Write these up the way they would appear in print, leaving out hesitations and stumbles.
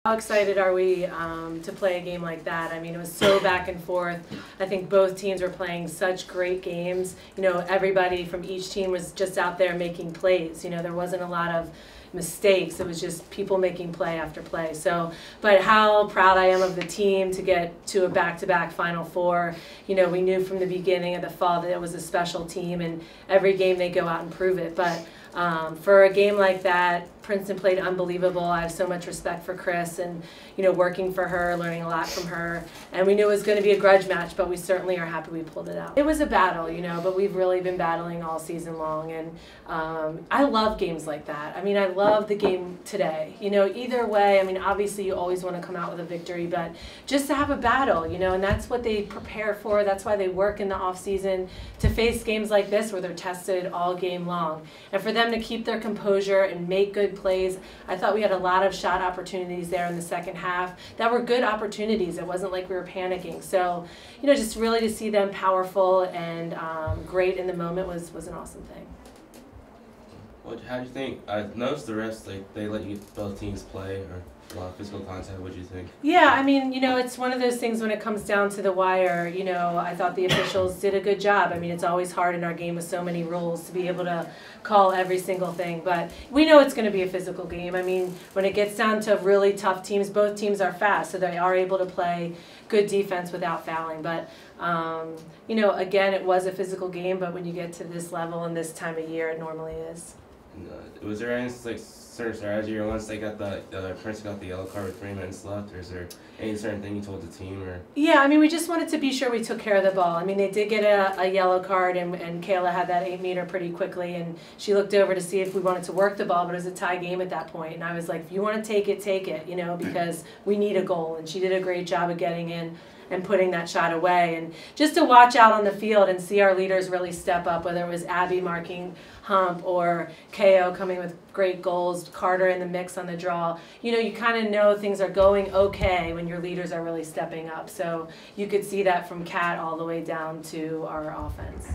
How excited are we to play a game like that? I mean, it was so back and forth. I think both teams were playing such great games. You know, everybody from each team was just out there making plays. You know, there wasn't a lot of mistakes. It was just people making play after play. So, but how proud I am of the team to get to a back-to-back Final Four. You know, we knew from the beginning of the fall that it was a special team, and every game they go out and prove it. But for a game like that, Princeton played unbelievable. I have so much respect for Chris, and you know, working for her, learning a lot from her. And we knew it was going to be a grudge match, but we certainly are happy we pulled it out. It was a battle, you know, but we've really been battling all season long, and I love games like that. I mean, I love the game today. You know, either way, I mean, obviously you always want to come out with a victory, but just to have a battle, you know, and that's what they prepare for. That's why they work in the off season to face games like this where they're tested all game long, and for them to keep their composure and make good plays. I thought we had a lot of shot opportunities there in the second half that were good opportunities. It wasn't like we were panicking. So, you know, just really to see them powerful and great in the moment was an awesome thing. Well, how do you think? I noticed the refs, like, they let you both teams play, or a lot of physical contact. What do you think? Yeah, I mean, you know, it's one of those things when it comes down to the wire. You know, I thought the officials did a good job. I mean, it's always hard in our game with so many rules to be able to call every single thing, but we know it's going to be a physical game. I mean, when it gets down to really tough teams, both teams are fast, so they are able to play good defense without fouling. But you know, again, it was a physical game, but when you get to this level and this time of year, it normally is. Was there any like certain strategy, or once they got the Princeton got the yellow card with 3 minutes left, or is there any certain thing you told the team? Or yeah, I mean, we just wanted to be sure we took care of the ball. I mean, they did get a yellow card, and Kayla had that 8-meter pretty quickly, and she looked over to see if we wanted to work the ball, but it was a tie game at that point, and I was like, if you want to take it, you know, because we need a goal, and she did a great job of getting in and putting that shot away. And just to watch out on the field and see our leaders really step up, whether it was Abby marking Hump or KO coming with great goals, Carter in the mix on the draw. You know, you kind of know things are going okay when your leaders are really stepping up. So you could see that from Kat all the way down to our offense.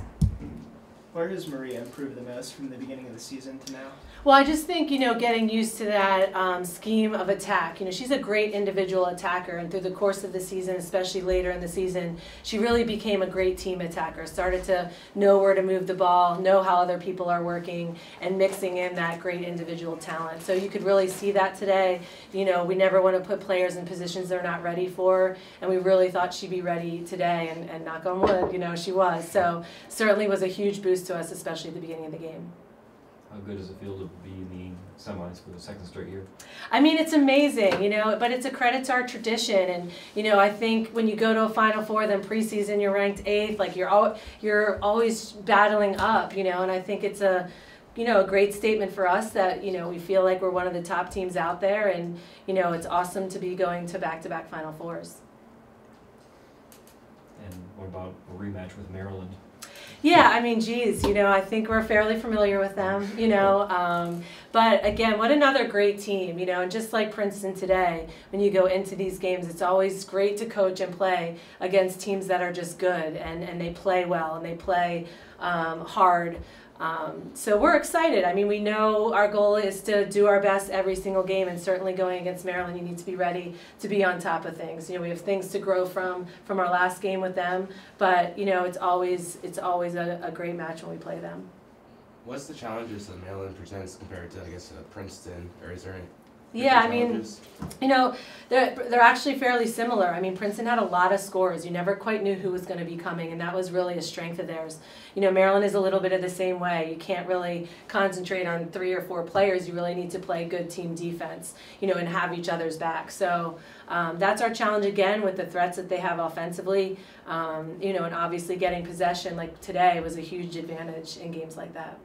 Where does Maria improve the most from the beginning of the season to now? Well, I just think, you know, getting used to that scheme of attack. You know, she's a great individual attacker, and through the course of the season, especially later in the season, she really became a great team attacker. Started to know where to move the ball, know how other people are working, and mixing in that great individual talent. So you could really see that today. You know, we never want to put players in positions they're not ready for, and we really thought she'd be ready today, and knock on wood, you know, she was. So certainly was a huge boost to us, especially at the beginning of the game. How good does it feel to be in the semis for the second straight year? I mean, it's amazing, you know, but it's a credit to our tradition. And, you know, I think when you go to a Final Four, then preseason you're ranked 8th, like you're always battling up, you know, and I think it's a, you know, a great statement for us that, you know, we feel like we're one of the top teams out there, and, you know, it's awesome to be going to back-to-back Final Fours. And what about a rematch with Maryland? Yeah, I mean, geez, you know, I think we're fairly familiar with them, you know, but again, what another great team, you know, and just like Princeton today, when you go into these games, it's always great to coach and play against teams that are just good, and they play well, and they play hard. So we're excited. I mean, we know our goal is to do our best every single game, and certainly going against Maryland, you need to be ready to be on top of things. You know, we have things to grow from our last game with them, but you know, it's always a great match when we play them. What's the challenges that Maryland presents compared to, I guess, Princeton, or is there any? Yeah, I mean, you know, they're actually fairly similar. I mean, Princeton had a lot of scores. You never quite knew who was going to be coming, and that was really a strength of theirs. You know, Maryland is a little bit of the same way. You can't really concentrate on 3 or 4 players. You really need to play good team defense, you know, and have each other's back. So that's our challenge again with the threats that they have offensively. You know, and obviously getting possession like today was a huge advantage in games like that.